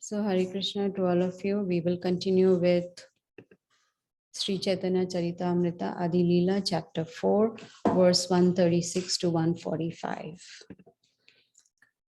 So Hare Krishna to all of you. We will continue with Sri Caitanya Charitamrita Adi Leela chapter 4 verse 136 to 145.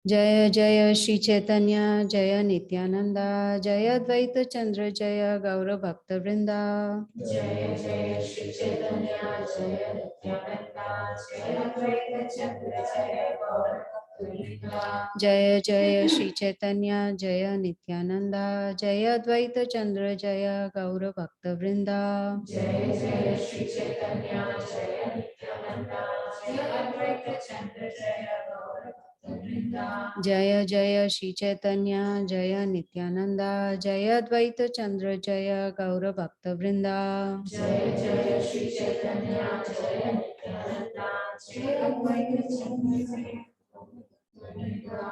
Jaya Jaya Sri Chaitanya Jaya Nityananda Jaya Dvaita Chandra Jaya Gaura Bhakta Vrinda Jaya Jaya Shri Chaitanya Jaya Nityananda Jaya Dvaita Chandra Jaya Gaura Bhakta Vrinda. Jaya Jaya Sri Chaitanya Jaya Nityananda Jaya Dvaita Chandra Jaya Gaura Bhakta Vrinda Jaya Jaya Shri Chaitanya Jaya Nityananda Jaya Dvaita Chandra Jaya Gaura Bhakta Vrinda. Jaya Jaya Shri Chaitanya Jaya Nityananda Jaya Dvaita Chandra Jaya Gaura Bhakta Vrinda Jaya Jaya Shri Chaitanya Jaya Nityananda Jaya Dvaita Chandra Jaya Gaura Vrinda.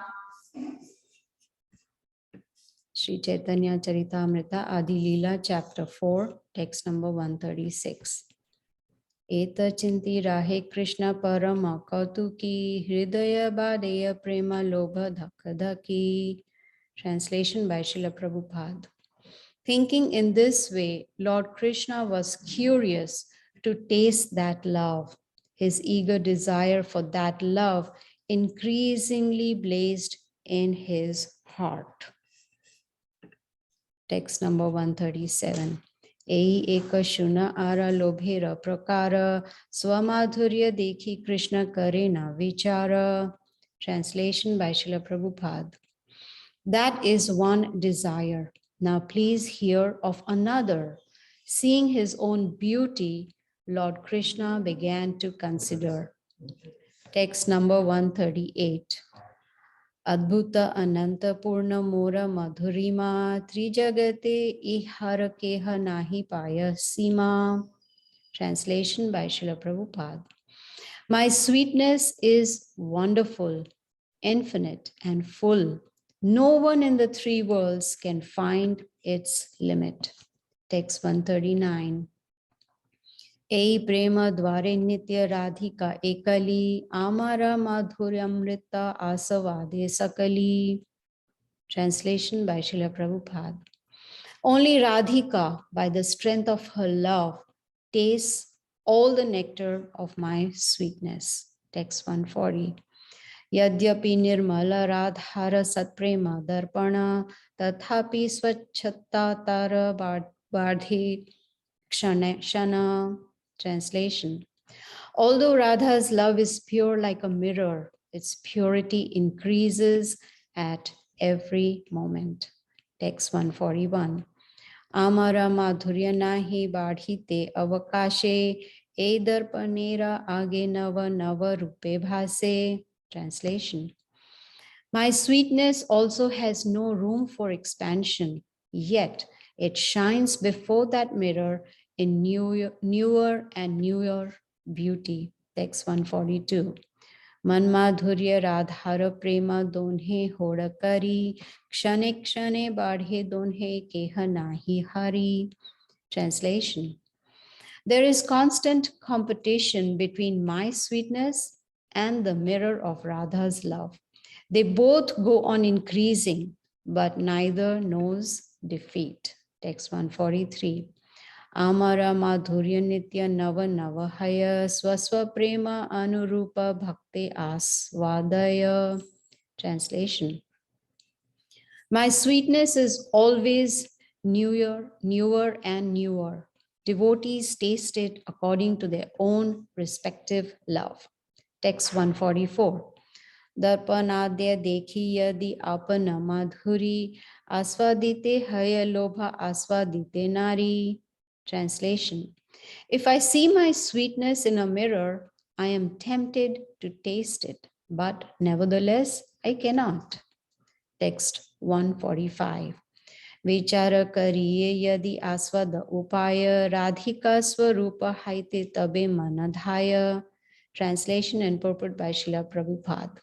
Sri Chaitanya Charitamrita Adi Leela chapter 4 text number 136. Eta chinti rahe Krishna parama kautuki hridaya badeya prema lobha dhakadhaki. Translation by Srila Prabhupada. Thinking in this way, Lord Krishna was curious to taste that love. His eager desire for that love increasingly blazed in his heart. Text number 137. Ei eka shuna ara lobhera prakara swamadhurya dekhi Krishna karena vichara. Translation by Srila Prabhupada. That is one desire. Now please hear of another. Seeing his own beauty, Lord Krishna began to consider. Text number 138. Adbhuta Ananta Purna Mora Madhurima Trijagate Ihara Keha Nahi Paya Sima. Translation by Srila Prabhupada. My sweetness is wonderful, infinite, and full. No one in the three worlds can find its limit. Text 139. Ei prema dware nitya radhika ekali amara madhuryamrita asavade sakali. Translation by Srila Prabhupada. Only Radhika, by the strength of her love, tastes all the nectar of my sweetness. Text 140. Yadyapi nirmala radhara satprema darpana tathapi swachhatta tara bardhi shana. Translation. Although Radha's love is pure like a mirror, its purity increases at every moment. Text 141. Amara madhurya nahi badhite avakashe e darpanera age nava nava rupe bhase. Translation. My sweetness also has no room for expansion, yet it shines before that mirror in newer and newer beauty. Text 142. Manmadhurya radhara prema donhe hodakari kshane kshane badhe donhe keha nahi hari. Translation. There is constant competition between my sweetness and the mirror of Radha's love. They both go on increasing, but neither knows defeat. Text 143. Amara madhurya nitya nava navahaya swaswa prema anurupa bhakti asvadaya. Translation. My sweetness is always newer and newer. Devotees taste it according to their own respective love. Text 144. Darpanadya dekhi yadi apana madhuri aswadite haya lobha aswadite nari. Translation. If I see my sweetness in a mirror, I am tempted to taste it, but nevertheless, I cannot. Text 145. Vichara kariye yadi aswada upaya radhika swarupa haite tabe manadhaya. Translation and purport by Srila Prabhupada.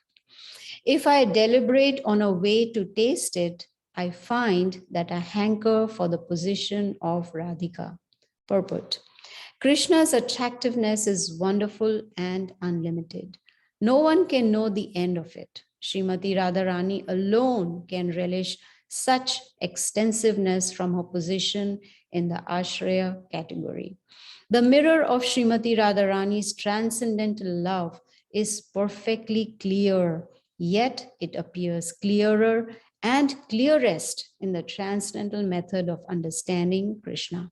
If I deliberate on a way to taste it, I find that I hanker for the position of Radhika. Purport. Krishna's attractiveness is wonderful and unlimited. No one can know the end of it. Srimati Radharani alone can relish such extensiveness from her position in the Ashraya category. The mirror of Srimati Radharani's transcendental love is perfectly clear, yet it appears clearer and clearest in the transcendental method of understanding Krishna.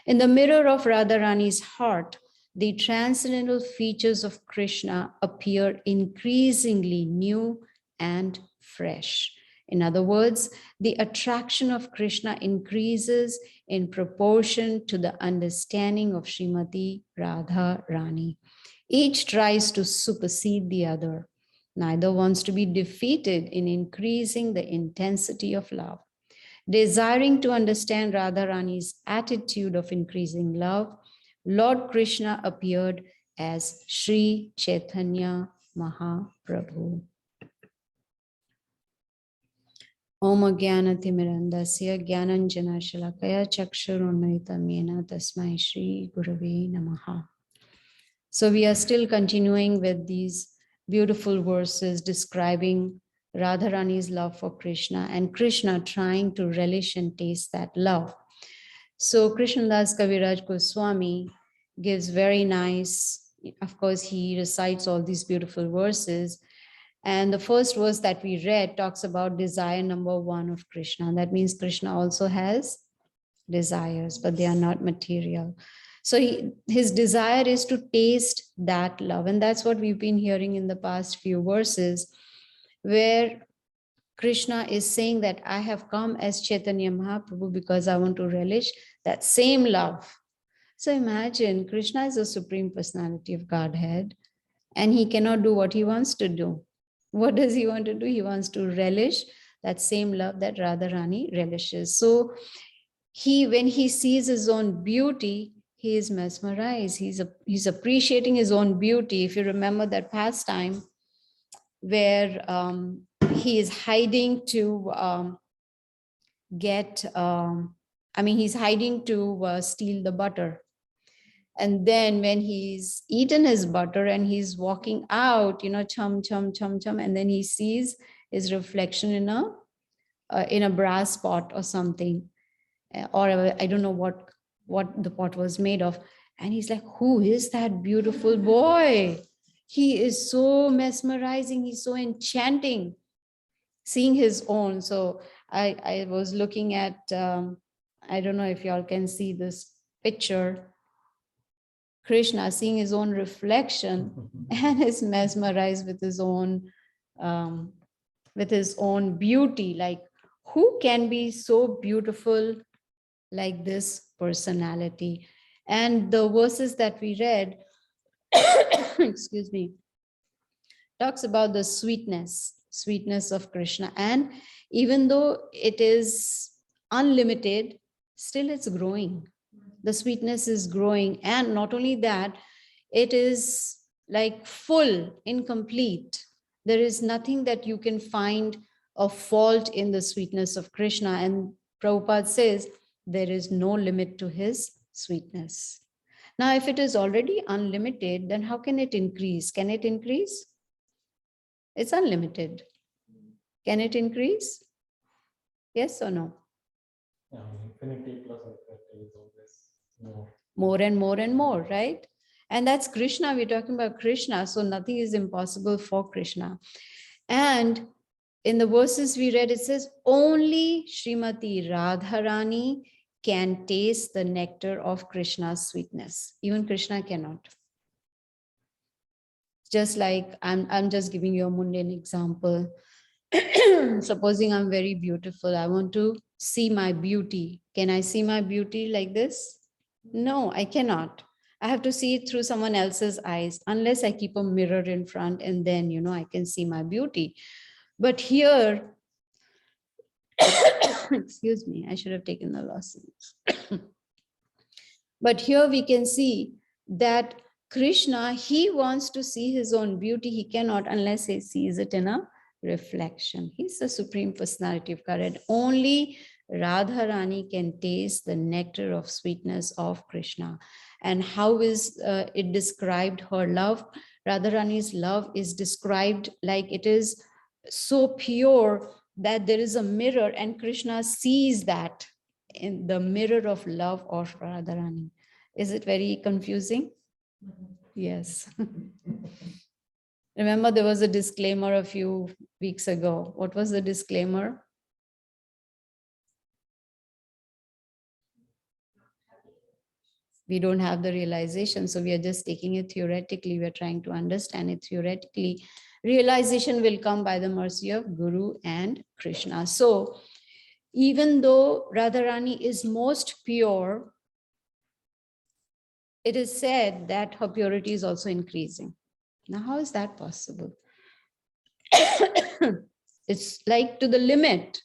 In the mirror of Radharani's heart, the transcendental features of Krishna appear increasingly new and fresh. In other words, the attraction of Krishna increases in proportion to the understanding of Srimati Radharani. Each tries to supersede the other. Neither wants to be defeated in increasing the intensity of love. Desiring to understand Radharani's attitude of increasing love, Lord Krishna appeared as Sri Caitanya Mahāprabhu. Om Jnanatimirandasya Jnananjana Shalakaya Chakshurunmritam Yena Tasmai Shri Gurave Namaha. So we are still continuing with these beautiful verses describing Radharani's love for Krishna and Krishna trying to relish and taste that love. So Krishnadas Kaviraj Goswami gives very nice, of course, he recites all these beautiful verses. And the first verse that we read talks about desire number 1 of Krishna. That means Krishna also has desires, but they are not material. So his desire is to taste that love. And that's what we've been hearing in the past few verses, where Krishna is saying that I have come as Chaitanya Mahaprabhu because I want to relish that same love. So imagine Krishna is the Supreme Personality of Godhead and he cannot do what he wants to do. What does he want to do? He wants to relish that same love that Radharani relishes. So when he sees his own beauty, he is mesmerized. He's appreciating his own beauty. If you remember that pastime where he is hiding to he's hiding to steal the butter. And then when he's eaten his butter and he's walking out, chum, chum, chum, chum, and then he sees his reflection in a brass pot or something, or I don't know what the pot was made of. And he's like, who is that beautiful boy? He is so mesmerizing. He's so enchanting, seeing his own. So I was looking at, I don't know if y'all can see this picture, Krishna seeing his own reflection and is mesmerized with his own beauty. Like, who can be so beautiful like this personality? And the verses that we read, excuse me, talks about the sweetness of Krishna. And even though it is unlimited, still it's growing. The sweetness is growing. And not only that, it is like full, incomplete. There is nothing that you can find a fault in the sweetness of Krishna. And Prabhupada says there is no limit to his sweetness. Now, if it is already unlimited, then how can it increase? Can it increase? It's unlimited. Can it increase? Yes or no? Infinity plus infinity is always more. More and more and more, right? And that's Krishna. We're talking about Krishna. So nothing is impossible for Krishna. And in the verses we read, it says, only Srimati Radharani can taste the nectar of Krishna's sweetness. Even Krishna cannot. Just like, I'm just giving you a mundane example. Supposing I'm very beautiful, I want to see my beauty. Can I see my beauty like this? No, I cannot. I have to see it through someone else's eyes, unless I keep a mirror in front and then, I can see my beauty. But here, excuse me, I should have taken the lessons. But here we can see that Krishna, he wants to see his own beauty. He cannot unless he sees it in a reflection. He's the Supreme Personality of Godhead. Only Radharani can taste the nectar of sweetness of Krishna. And how is it described, her love? Radharani's love is described like it is so pure that there is a mirror and Krishna sees that in the mirror of love of Radharani. Is it very confusing? Yes. Remember, there was a disclaimer a few weeks ago. What was the disclaimer? We don't have the realization, so we are just taking it theoretically. We are trying to understand it theoretically. Realization will come by the mercy of Guru and Krishna. So even though Radharani is most pure, it is said that her purity is also increasing. Now, how is that possible? It's like to the limit,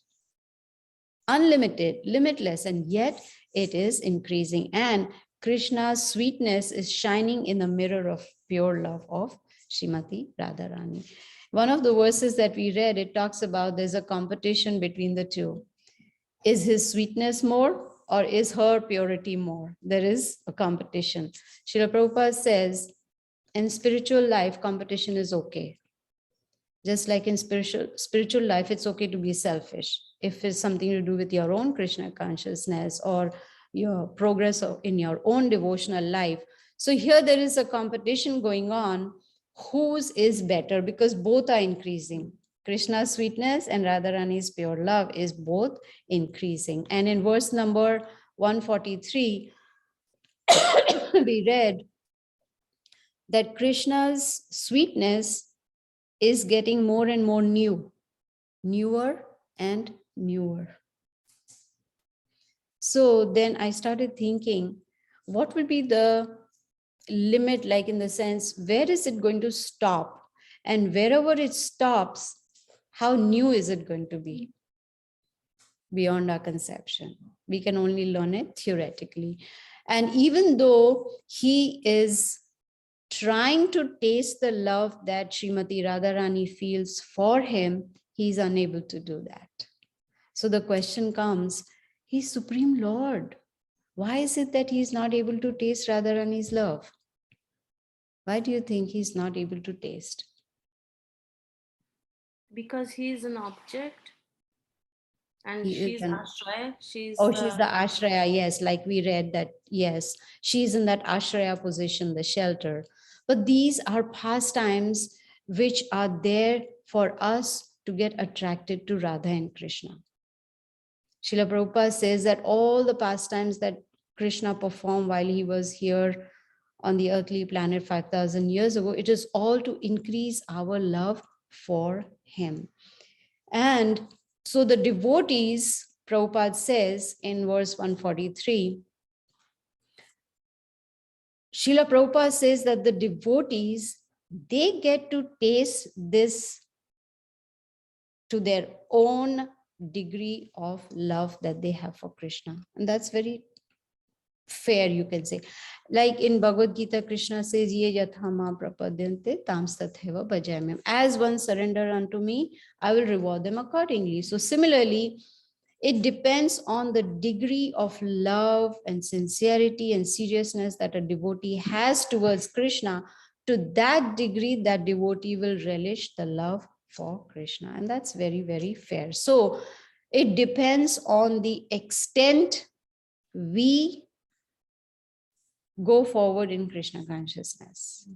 unlimited, limitless, and yet it is increasing. And Krishna's sweetness is shining in the mirror of pure love of Srimati Radharani. One of the verses that we read, it talks about there's a competition between the two. Is his sweetness more or is her purity more? There is a competition. Srila Prabhupada says, in spiritual life, competition is okay. Just like in spiritual life, it's okay to be selfish. If it's something to do with your own Krishna consciousness or your progress in your own devotional life. So here there is a competition going on. Whose is better? Because both are increasing. Krishna's sweetness and Radharani's pure love is both increasing. And in verse number 143, we read that Krishna's sweetness is getting more and more newer and newer. So then I started thinking, what will be the limit, like in the sense, where is it going to stop? And wherever it stops, how new is it going to be? Beyond our conception. We can only learn it theoretically. And even though he is trying to taste the love that Srimati Radharani feels for him, he's unable to do that. So the question comes, he's Supreme Lord. Why is it that he's not able to taste Radharani's love? Why do you think he's not able to taste? Because he is an object and He is she's an- Ashraya. She's She's the Ashraya, yes, like we read that, yes, she's in that Ashraya position, the shelter. But these are pastimes which are there for us to get attracted to Radha and Krishna. Srila Prabhupada says that all the pastimes that Krishna performed while he was here on the earthly planet 5,000 years ago, it is all to increase our love for him. And so the devotees, Prabhupada says in verse 143, Srila Prabhupada says that the devotees, they get to taste this to their own degree of love that they have for Krishna. And that's very fair, you can say. Like in Bhagavad Gita, Krishna says, Ye yathama prapadyante tamstatheva bhajamyam. As one surrender unto me, I will reward them accordingly. So similarly, it depends on the degree of love and sincerity and seriousness that a devotee has towards Krishna. To that degree, that devotee will relish the love for Krishna. And that's very, very fair. So it depends on the extent we go forward in Krishna consciousness.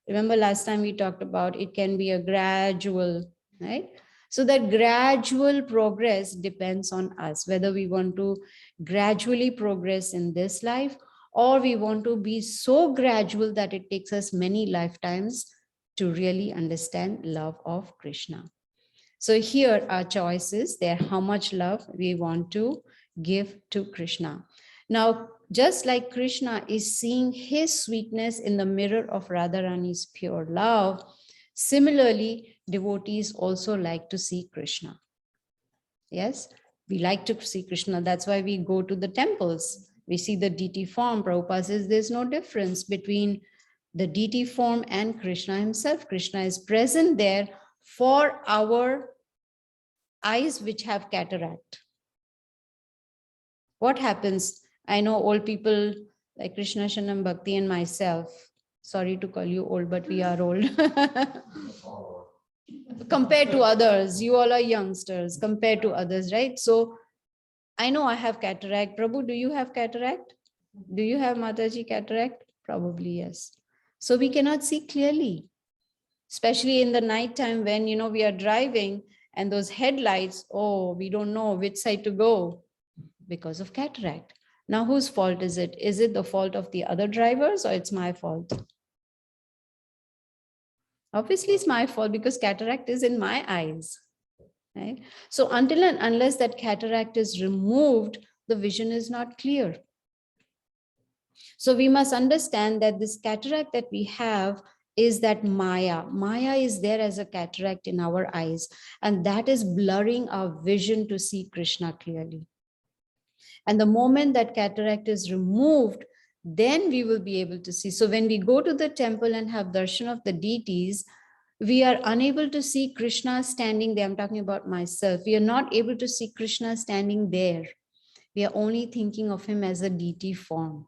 Remember last time we talked about it can be a gradual, right? So that gradual progress depends on us, whether we want to gradually progress in this life or we want to be so gradual that it takes us many lifetimes to really understand love of Krishna. So here are choices there, how much love we want to give to Krishna. Now, just like Krishna is seeing his sweetness in the mirror of Radharani's pure love, similarly, devotees also like to see Krishna. Yes, we like to see Krishna. That's why we go to the temples. We see the deity form. Prabhupada says there's no difference between the deity form and Krishna himself. Krishna is present there for our eyes which have cataract. What happens? I know old people like Krishna Shanam Bhakti and myself. Sorry to call you old, but we are old. compared to others. You all are youngsters compared to others, right? So I know I have cataract. Prabhu, do you have cataract? Do you have Mataji cataract? Probably yes. So we cannot see clearly, especially in the night time when we are driving and those headlights, oh, we don't know which side to go because of cataract. Now whose fault is it? Is it the fault of the other drivers or it's my fault? Obviously it's my fault because cataract is in my eyes, right? So until and unless that cataract is removed, the vision is not clear. So we must understand that this cataract that we have is that Maya. Maya is there as a cataract in our eyes, and that is blurring our vision to see Krishna clearly. And the moment that cataract is removed, then we will be able to see. So when we go to the temple and have darshan of the deities, we are unable to see Krishna standing there. I'm talking about myself. We are not able to see Krishna standing there. We are only thinking of him as a deity form.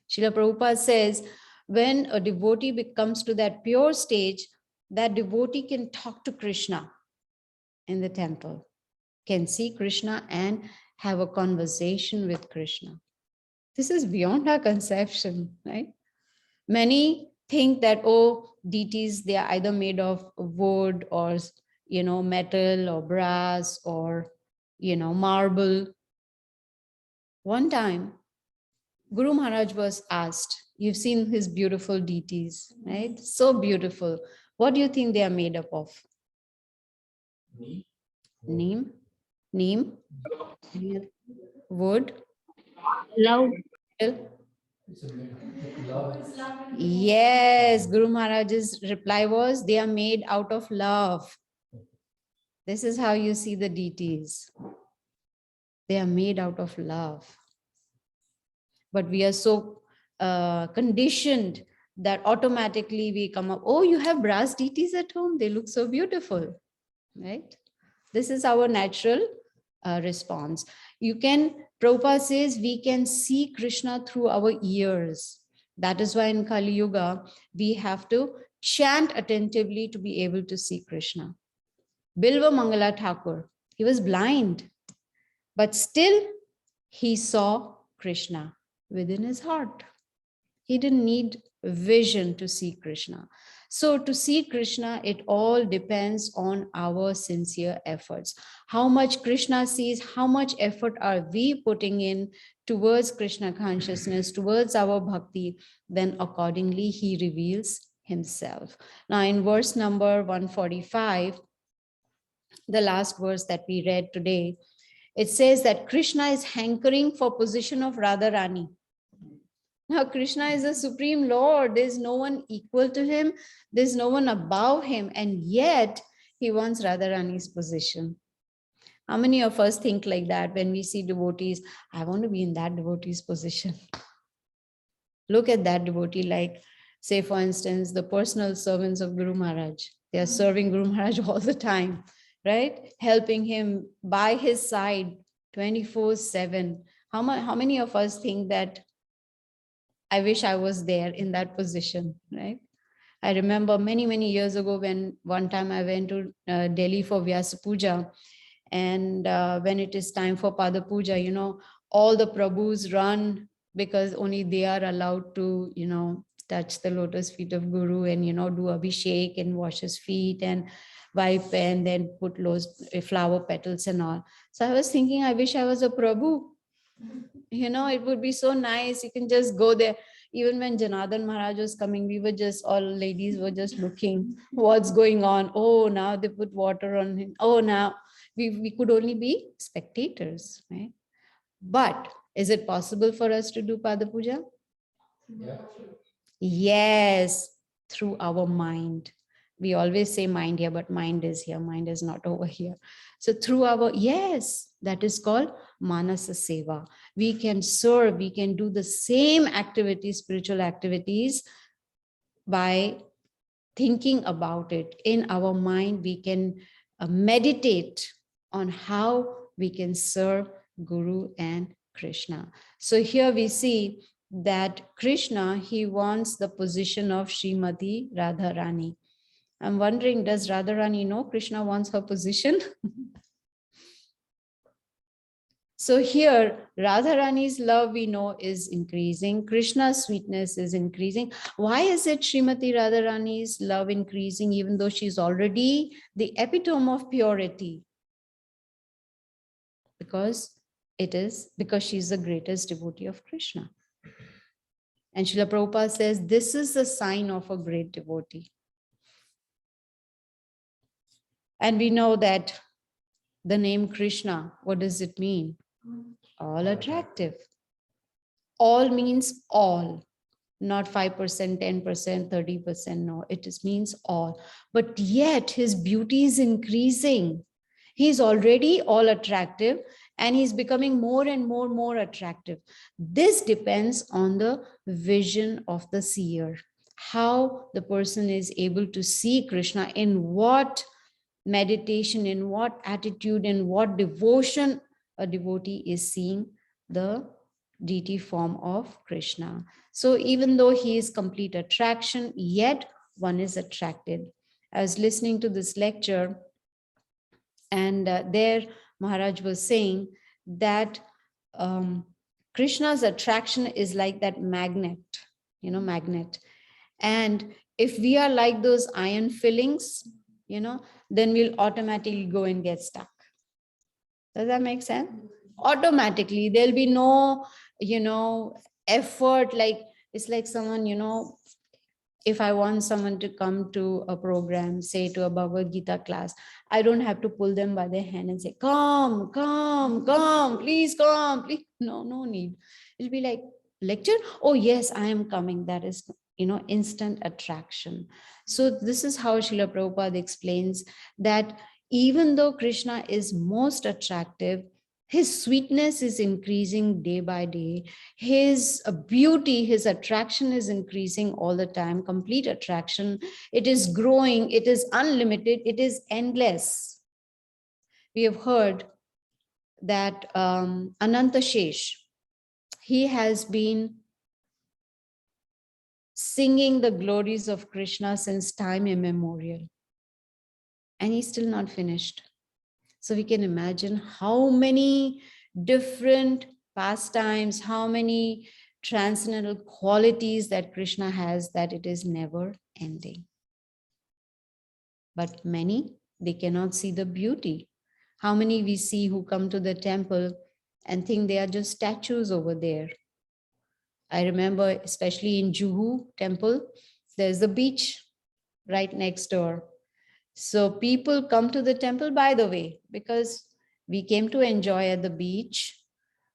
Srila Prabhupada says, when a devotee comes to that pure stage, that devotee can talk to Krishna in the temple, can see Krishna and have a conversation with Krishna. This is beyond our conception, right? Many think that, oh, deities, they are either made of wood or, metal or brass or, marble. One time, Guru Maharaj was asked, you've seen his beautiful deities, right? So beautiful. What do you think they are made up of? Neem? Neem? Wood? Love. Yes, Guru Maharaj's reply was, they are made out of love. This is how you see the deities. They are made out of love. But we are so conditioned that automatically we come up, oh, you have brass deities at home? They look so beautiful, right? This is our natural response. Prabhupada says we can see Krishna through our ears. That is why in Kali Yuga, we have to chant attentively to be able to see Krishna. Bilva Mangala Thakur, he was blind, but still he saw Krishna within his heart. He didn't need vision to see Krishna. So to see Krishna, it all depends on our sincere efforts. How much Krishna sees, how much effort are we putting in towards Krishna consciousness, towards our bhakti, then accordingly he reveals himself. Now in verse number 145, the last verse that we read today, it says that Krishna is hankering for position of Radharani. Now, Krishna is the Supreme Lord. There's no one equal to him. There's no one above him. And yet, he wants Radharani's position. How many of us think like that when we see devotees? I want to be in that devotee's position. Look at that devotee, like, say, for instance, the personal servants of Guru Maharaj. They are serving Guru Maharaj all the time, right? Helping him by his side 24/7. How many of us think that I wish I was there in that position, right? I remember many, many years ago when one time I went to Delhi for Vyasa Puja, and when it is time for Pada Puja, all the Prabhus run because only they are allowed to, touch the lotus feet of Guru and, do abhishek and wash his feet and wipe and then put those flower petals and all. So I was thinking, I wish I was a Prabhu. It would be so nice. You can just go there. Even when Janardhan Maharaj was coming, we were just, all ladies were just looking what's going on. Oh, now they put water on him. Oh, now we could only be spectators, right? But is it possible for us to do Pada Puja? Yeah. Yes, through our mind. We always say mind here, but mind is here. Mind is not over here. So through yes, that is called Manasa Seva. We can serve, we can do the same activities, spiritual activities, by thinking about it. In our mind, we can meditate on how we can serve Guru and Krishna. So here we see that Krishna, he wants the position of Srimati Radharani. I'm wondering, does Radharani know Krishna wants her position? So here, Radharani's love we know is increasing. Krishna's sweetness is increasing. Why is it Srimati Radharani's love increasing even though she's already the epitome of purity? Because she's the greatest devotee of Krishna. And Srila Prabhupada says, this is the sign of a great devotee. And we know that the name Krishna, what does it mean? All attractive. All means all, not 5%, 10%, 30%. No, it means all. But yet his beauty is increasing. He's already all attractive and he's becoming more and more attractive. This depends on the vision of the seer, how the person is able to see Krishna, in what meditation, in what attitude, in what devotion a devotee is seeing the deity form of Krishna. So even though he is complete attraction, yet one is attracted. I was listening to this lecture, and there Maharaj was saying that Krishna's attraction is like that magnet, magnet. And if we are like those iron fillings, then we'll automatically go and get stuck. Does that make sense? Automatically, there'll be no, effort. Like, it's like someone, if I want someone to come to a program, say to a Bhagavad Gita class, I don't have to pull them by their hand and say, come, please come, please. No need. It'll be like, lecture? Oh, yes, I am coming. That is, instant attraction. So this is how Srila Prabhupada explains that even though Krishna is most attractive, his sweetness is increasing day by day. His beauty, his attraction is increasing all the time, complete attraction. It is growing, it is unlimited, it is endless. We have heard that Ananta Shesh, he has been singing the glories of Krishna since time immemorial. And he's still not finished. So we can imagine how many different pastimes, how many transcendental qualities that Krishna has, that it is never ending. But many, they cannot see the beauty. How many we see who come to the temple and think they are just statues over there. I remember, especially in Juhu temple, there's a beach right next door. So people come to the temple, by the way, because we came to enjoy at the beach.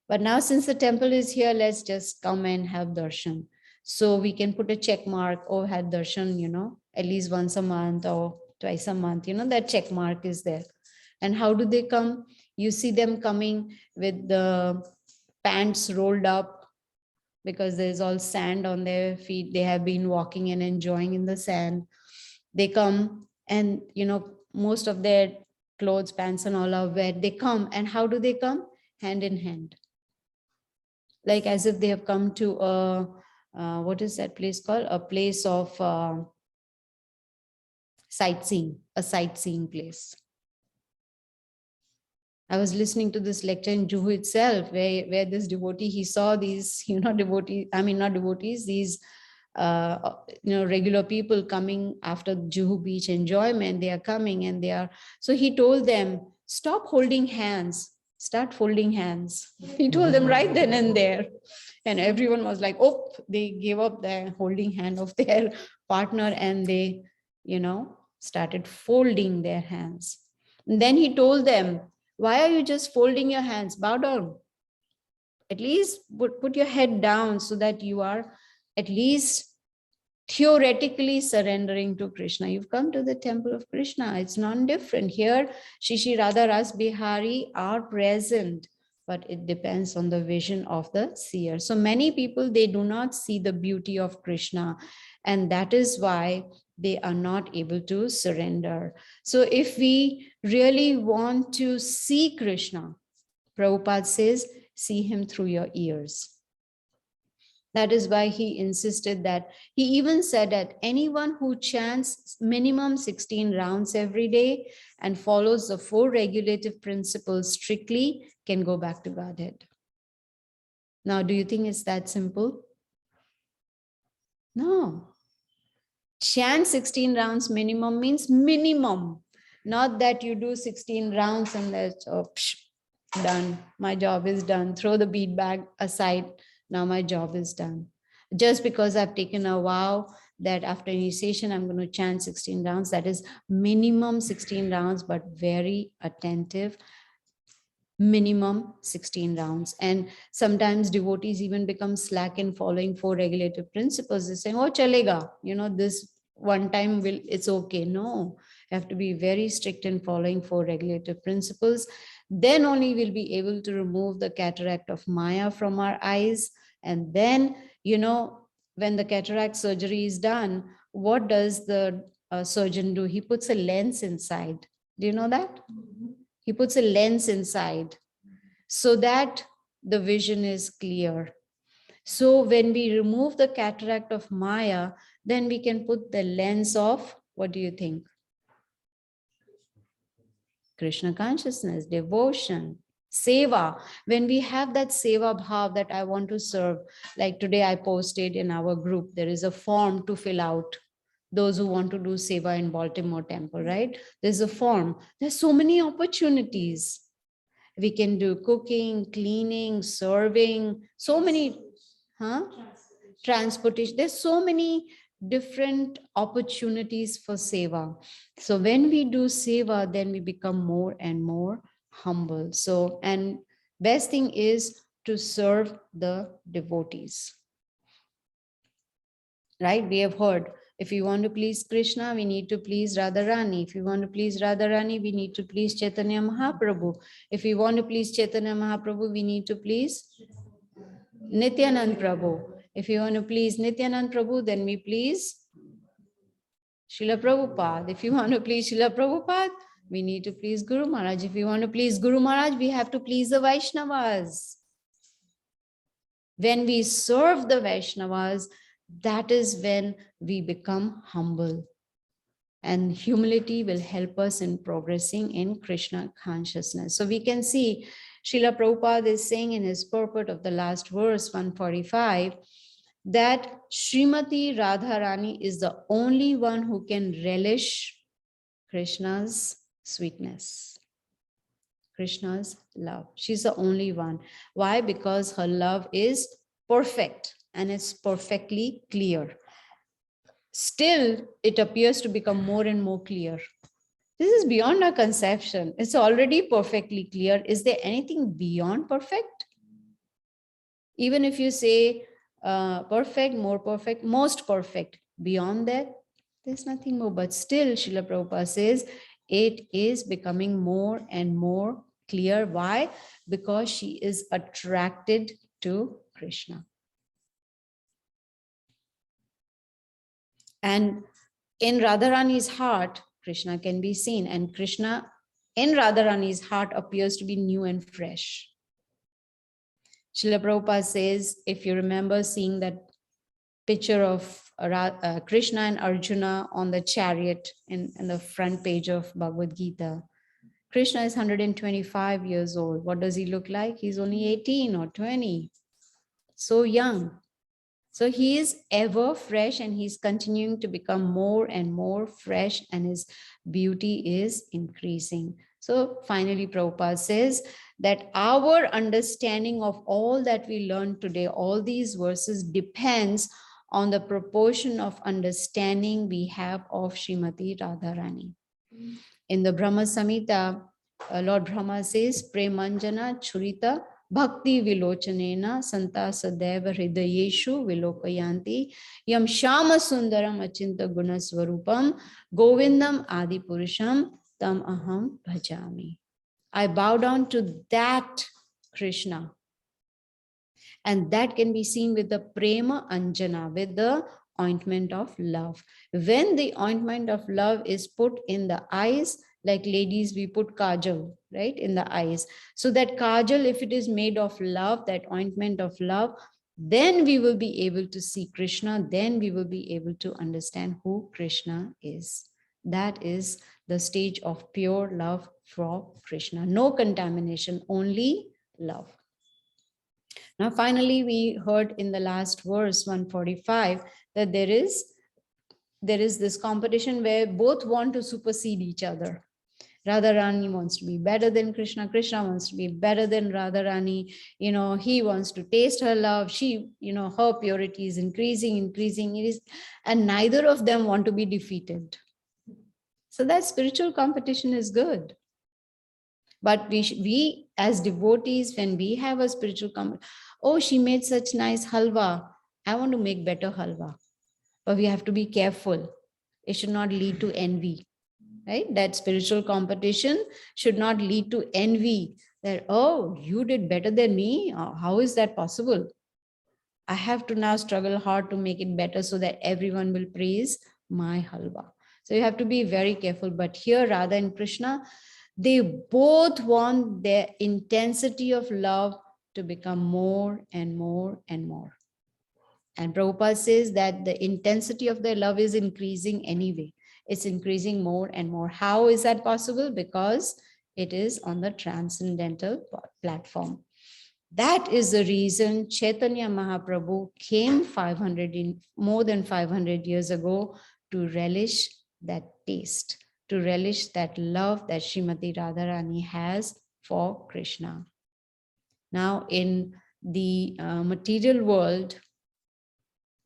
But now since the temple is here, let's just come and have darshan. So we can put a check mark, oh, had darshan, at least once a month or twice a month, that check mark is there. And how do they come? You see them coming with the pants rolled up because there's all sand on their feet. They have been walking and enjoying in the sand. They come and, most of their clothes, pants and all are wet. They come, and how do they come? Hand in hand. Like as if they have come to a, what is that place called? A place of sightseeing, a sightseeing place. I was listening to this lecture in Juhu itself, where this devotee, he saw these, devotees, not devotees, these, regular people coming after Juhu Beach enjoyment. They are coming and they are, so he told them, stop holding hands, start folding hands. He told them right then and there. And everyone was like, oh, they gave up the holding hand of their partner and they, started folding their hands. And then he told them, why are you just folding your hands? Bow down. At least put your head down so that you are at least theoretically surrendering to Krishna. You've come to the temple of Krishna. It's not different. Here, Shri Radha Ras Bihari are present, but it depends on the vision of the seer. So many people, they do not see the beauty of Krishna, and that is why they are not able to surrender. So if we really want to see Krishna, Prabhupada says, see him through your ears. That is why he insisted that, he even said that anyone who chants minimum 16 rounds every day and follows the 4 regulative principles strictly can go back to Godhead. Now, do you think it's that simple? No. Chant 16 rounds minimum means minimum, not that you do 16 rounds and that's, oh, psh, done. My job is done. Throw the bead bag aside. Now my job is done. Just because I've taken a vow that after initiation, I'm going to chant 16 rounds. That is minimum 16 rounds, but very attentive. Minimum 16 rounds. And sometimes devotees even become slack in following 4 regulative principles. They're saying, oh, chalega, this one time it's okay. No, you have to be very strict in following 4 regulative principles. Then only we'll be able to remove the cataract of Maya from our eyes. And then, when the cataract surgery is done, what does the surgeon do? He puts a lens inside. Do you know that? He puts a lens inside so that the vision is clear. So when we remove the cataract of Maya, then we can put the lens of, what do you think? Krishna consciousness, devotion, seva. When we have that seva bhav that I want to serve, like today I posted in our group, there is a form to fill out. Those who want to do seva in Baltimore temple, right? There's a form. There's so many opportunities. We can do cooking, cleaning, serving, so many, transportation. There's so many different opportunities for seva. So when we do seva, then we become more and more humble. So, and best thing is to serve the devotees. Right? We have heard, if you want to please Krishna, we need to please Radharani. If you want to please Radharani, we need to please Caitanya Mahāprabhu. If we want to please Caitanya Mahāprabhu, we need to please Nityanand Prabhu. If you want to please Nityanand Prabhu, then we please Srila Prabhupada. If you want to please Srila Prabhupada, we need to please Guru Maharaj. If you want to please Guru Maharaj, we have to please the Vaishnavas. When we serve the Vaishnavas, that is when we become humble. And humility will help us in progressing in Krishna consciousness. So we can see Srila Prabhupada is saying in his purport of the last verse, 145, that Srimati Radharani is the only one who can relish Krishna's sweetness, Krishna's love. She's the only one. Why? Because her love is perfect and it's perfectly clear. Still, it appears to become more and more clear. This is beyond our conception. It's already perfectly clear. Is there anything beyond perfect? Even if you say perfect, more perfect, most perfect, beyond that, there's nothing more. But still, Srila Prabhupada says, it is becoming more and more clear. Why? Because she is attracted to Krishna. And in Radharani's heart, Krishna can be seen, and Krishna in Radharani's heart appears to be new and fresh. Srila Prabhupada says, if you remember seeing that picture of Krishna and Arjuna on the chariot in the front page of Bhagavad Gita, Krishna is 125 years old. What does he look like? He's only 18 or 20. So young. So he is ever fresh and he's continuing to become more and more fresh and his beauty is increasing. So finally, Prabhupada says that our understanding of all that we learned today, all these verses, depends on the proportion of understanding we have of Srimati Radharani. In the Brahma Samhita, Lord Brahma says, Premanjana Churita Bhakti Vilochanena Santa Sadeva Hridayeshu Vilokayanti Yam Shama Sundaram Achinta Gunaswarupam Govindam Adi Purusham Tam Aham Bhajami. I bow down to that Krishna. And that can be seen with the Prema Anjana, with the ointment of love. When the ointment of love is put in the eyes, like ladies, we put kajal, right, in the eyes. So that kajal, if it is made of love, that ointment of love, then we will be able to see Krishna, then we will be able to understand who Krishna is. That is the stage of pure love for Krishna. No contamination, only love. Now, finally, we heard in the last verse 145 that there is this competition where both want to supersede each other. Radharani wants to be better than Krishna. Krishna wants to be better than Radharani. He wants to taste her love. She, her purity is increasing. It is, and neither of them want to be defeated. So that spiritual competition is good. But we as devotees, when we have a spiritual competition, oh, she made such nice halwa, I want to make better halwa. But we have to be careful. It should not lead to envy. Right? That spiritual competition should not lead to envy, that, oh, you did better than me. How is that possible? I have to now struggle hard to make it better so that everyone will praise my halwa. So you have to be very careful. But here, Radha and Krishna, they both want their intensity of love to become more and more and more. And Prabhupada says that the intensity of their love is increasing anyway. It's increasing more and more. How is that possible? Because it is on the transcendental platform. That is the reason Caitanya Mahāprabhu came more than 500 years ago to relish that taste, to relish that love that Srimati Radharani has for Krishna. Now, in the material world,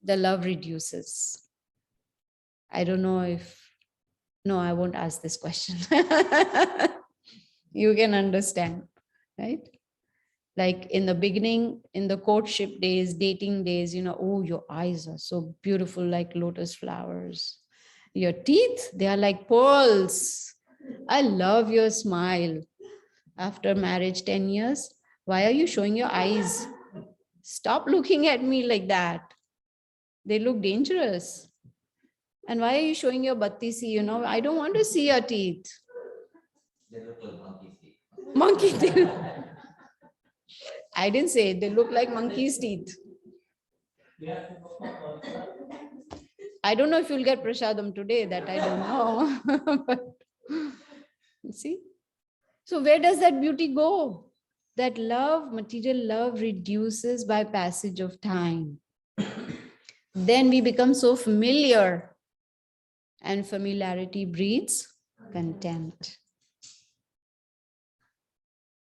the love reduces. I don't know if, no, I won't ask this question. You can understand, right? Like in the beginning, in the courtship days, dating days, oh, your eyes are so beautiful, like lotus flowers. Your teeth, they are like pearls. I love your smile. After marriage, 10 years, why are you showing your eyes? Stop looking at me like that. They look dangerous. And why are you showing your battisi? I don't want to see your teeth. They look like monkey's teeth. Monkey teeth. I didn't say it. They look like monkey's teeth. I don't know if you'll get prasadam today, that I don't know. But see? So where does that beauty go? That love, material love, reduces by passage of time. Then we become so familiar, and familiarity breeds contempt.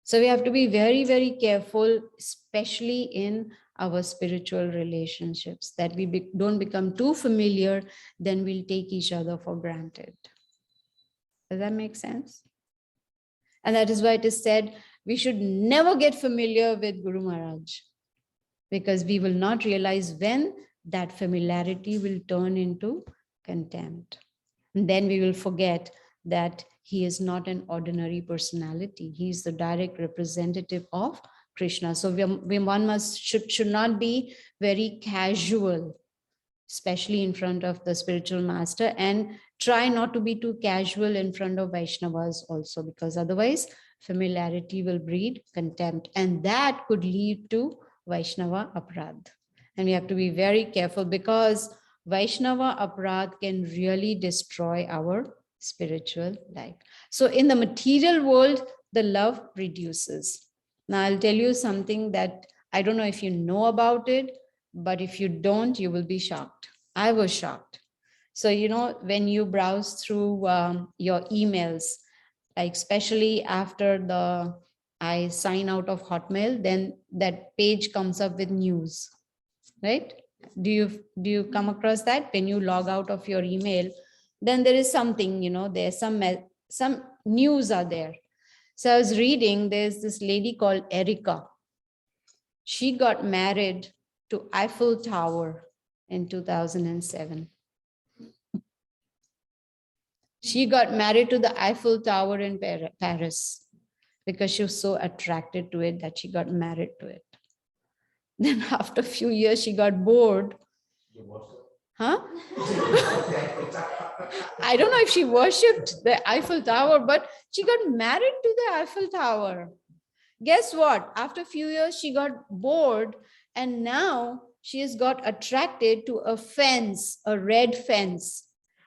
So we have to be very, very careful, especially in our spiritual relationships, that we don't become too familiar, then we'll take each other for granted. Does that make sense? And that is why it is said, we should never get familiar with Guru Maharaj, because we will not realize when that familiarity will turn into contempt. And then we will forget that he is not an ordinary personality. He is the direct representative of Krishna. So one should not be very casual, especially in front of the spiritual master, and try not to be too casual in front of Vaishnavas also, because otherwise familiarity will breed contempt, and that could lead to Vaishnava aparadh. And we have to be very careful, because Vaishnava aparadh can really destroy our spiritual life. So in the material world, the love reduces. Now I'll tell you something that I don't know if you know about it, but if you don't, you will be shocked. I was shocked. So, when you browse through your emails, like especially after I sign out of Hotmail, then that page comes up with news, right? Do you come across that? When you log out of your email, then there is something, there's some news are there. So I was reading, there's this lady called Erica. She got married to Eiffel Tower in 2007. She got married to the Eiffel Tower in Paris because she was so attracted to it that she got married to it. Then after a few years, she got bored. Huh? I don't know if she worshipped the Eiffel Tower, but she got married to the Eiffel Tower. Guess what? After a few years, she got bored And now she has got attracted to a fence, a red fence.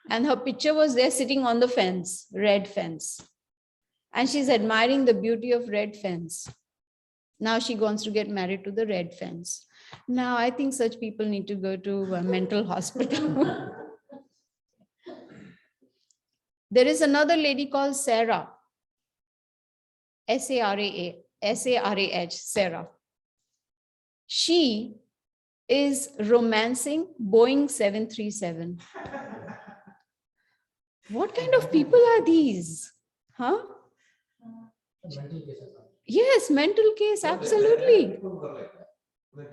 And her picture was there sitting on the fence, red fence. And she's admiring the beauty of red fence. Now she wants to get married to the red fence. Now I think such people need to go to a mental hospital. There is another lady called Sarah. S-A-R-A-H, Sarah. She is romancing Boeing 737. What kind of people are these? Huh? Mental cases. Yes, mental case, absolutely.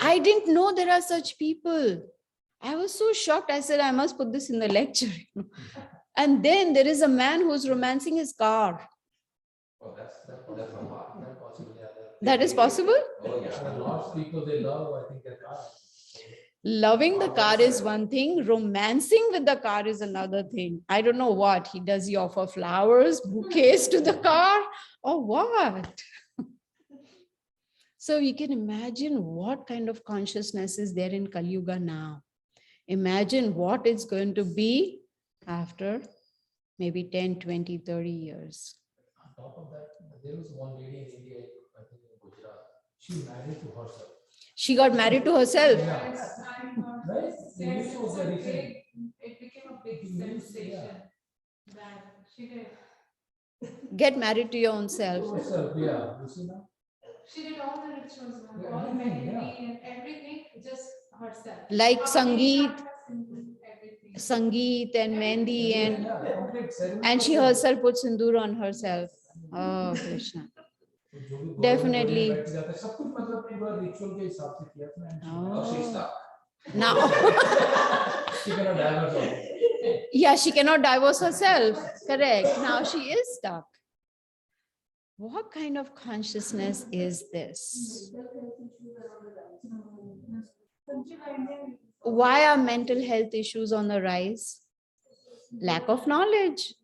I didn't know there are such people. I was so shocked. I said, I must put this in the lecture. And then there is a man who's romancing his car. Oh, that's a lot. That possibly other. That is possible? Oh yeah. Lots of people they love, I think, their car. Loving the car is one thing. Romancing with the car is another thing. I don't know what. Does he offer flowers, bouquets to the car, or what? So you can imagine what kind of consciousness is there in Kali Yuga now. Imagine what it's going to be after maybe 10, 20, 30 years. On top of that, there was one lady in India, I think in Gujarat. She married to herself. She got married to herself. Yeah. Right? The news was very recent. It became a big sensation that she did. Get married to your own self. To herself, yeah. You see now? She did all the rituals, ma'am, Yeah, all the everything, mehndi yeah. and everything, just herself. Like Sangeet, Everything. Sangeet and Mehndi, Yeah, complete ceremony and she was herself put sindoor on herself. Oh, Krishna. there. जो भी Definitely. बैठ के जाता है, सब कुछ मतलब पूरा ritual के हिसाब से किया था, and Oh. she's stuck. Now, She cannot divorce also. yeah, she cannot divorce herself. Correct. Now she is stuck. What kind of consciousness is this? Why are mental health issues on the rise? Lack of knowledge,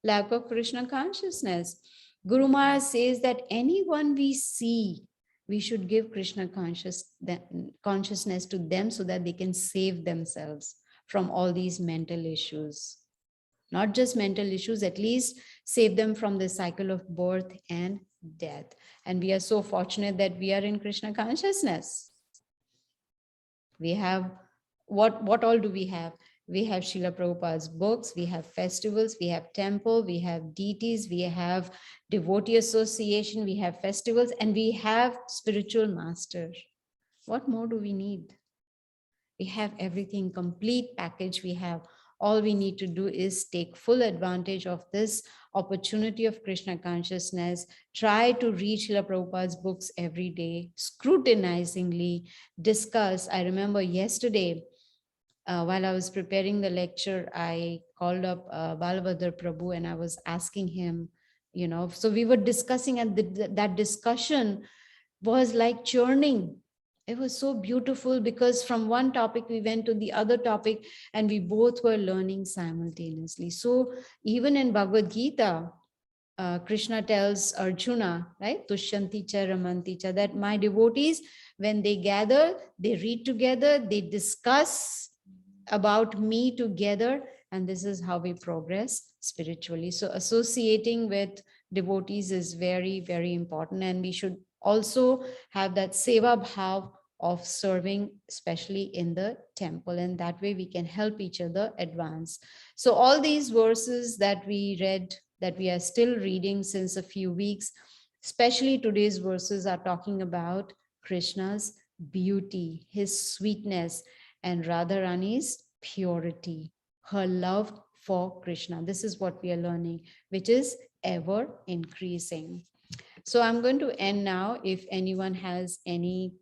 lack of Krishna consciousness. Guru Maharaj says that anyone we see, we should give Krishna consciousness to them so that they can save themselves from all these mental issues. Not just mental issues, at least save them from the cycle of birth and death. And we are so fortunate that we are in Krishna consciousness. We have, what all do we have? We have Srila Prabhupada's books, we have festivals, we have temple, we have deities, we have devotee association, we have festivals, and we have spiritual master. What more do we need? We have everything, complete package we have. All we need to do is take full advantage of this opportunity of Krishna consciousness, try to read Srila Prabhupada's books every day, scrutinizingly discuss. I remember yesterday, while I was preparing the lecture, I called up Balabhadra Prabhu and I was asking him, so we were discussing, and that discussion was like churning. It was so beautiful because from one topic we went to the other topic and we both were learning simultaneously. So even in Bhagavad Gita, Krishna tells Arjuna, right? Tushyanti cha ramanti cha, that my devotees, when they gather, they read together, they discuss about me together, and this is how we progress spiritually. So associating with devotees is very, very important, and we should also have that seva bhav of serving, especially in the temple, and that way we can help each other advance. So all these verses that we read, that we are still reading since a few weeks, especially today's verses, are talking about Krishna's beauty, his sweetness, and Radharani's purity, her love for Krishna. This is what we are learning, which is ever increasing. So I'm going to end now. If anyone has any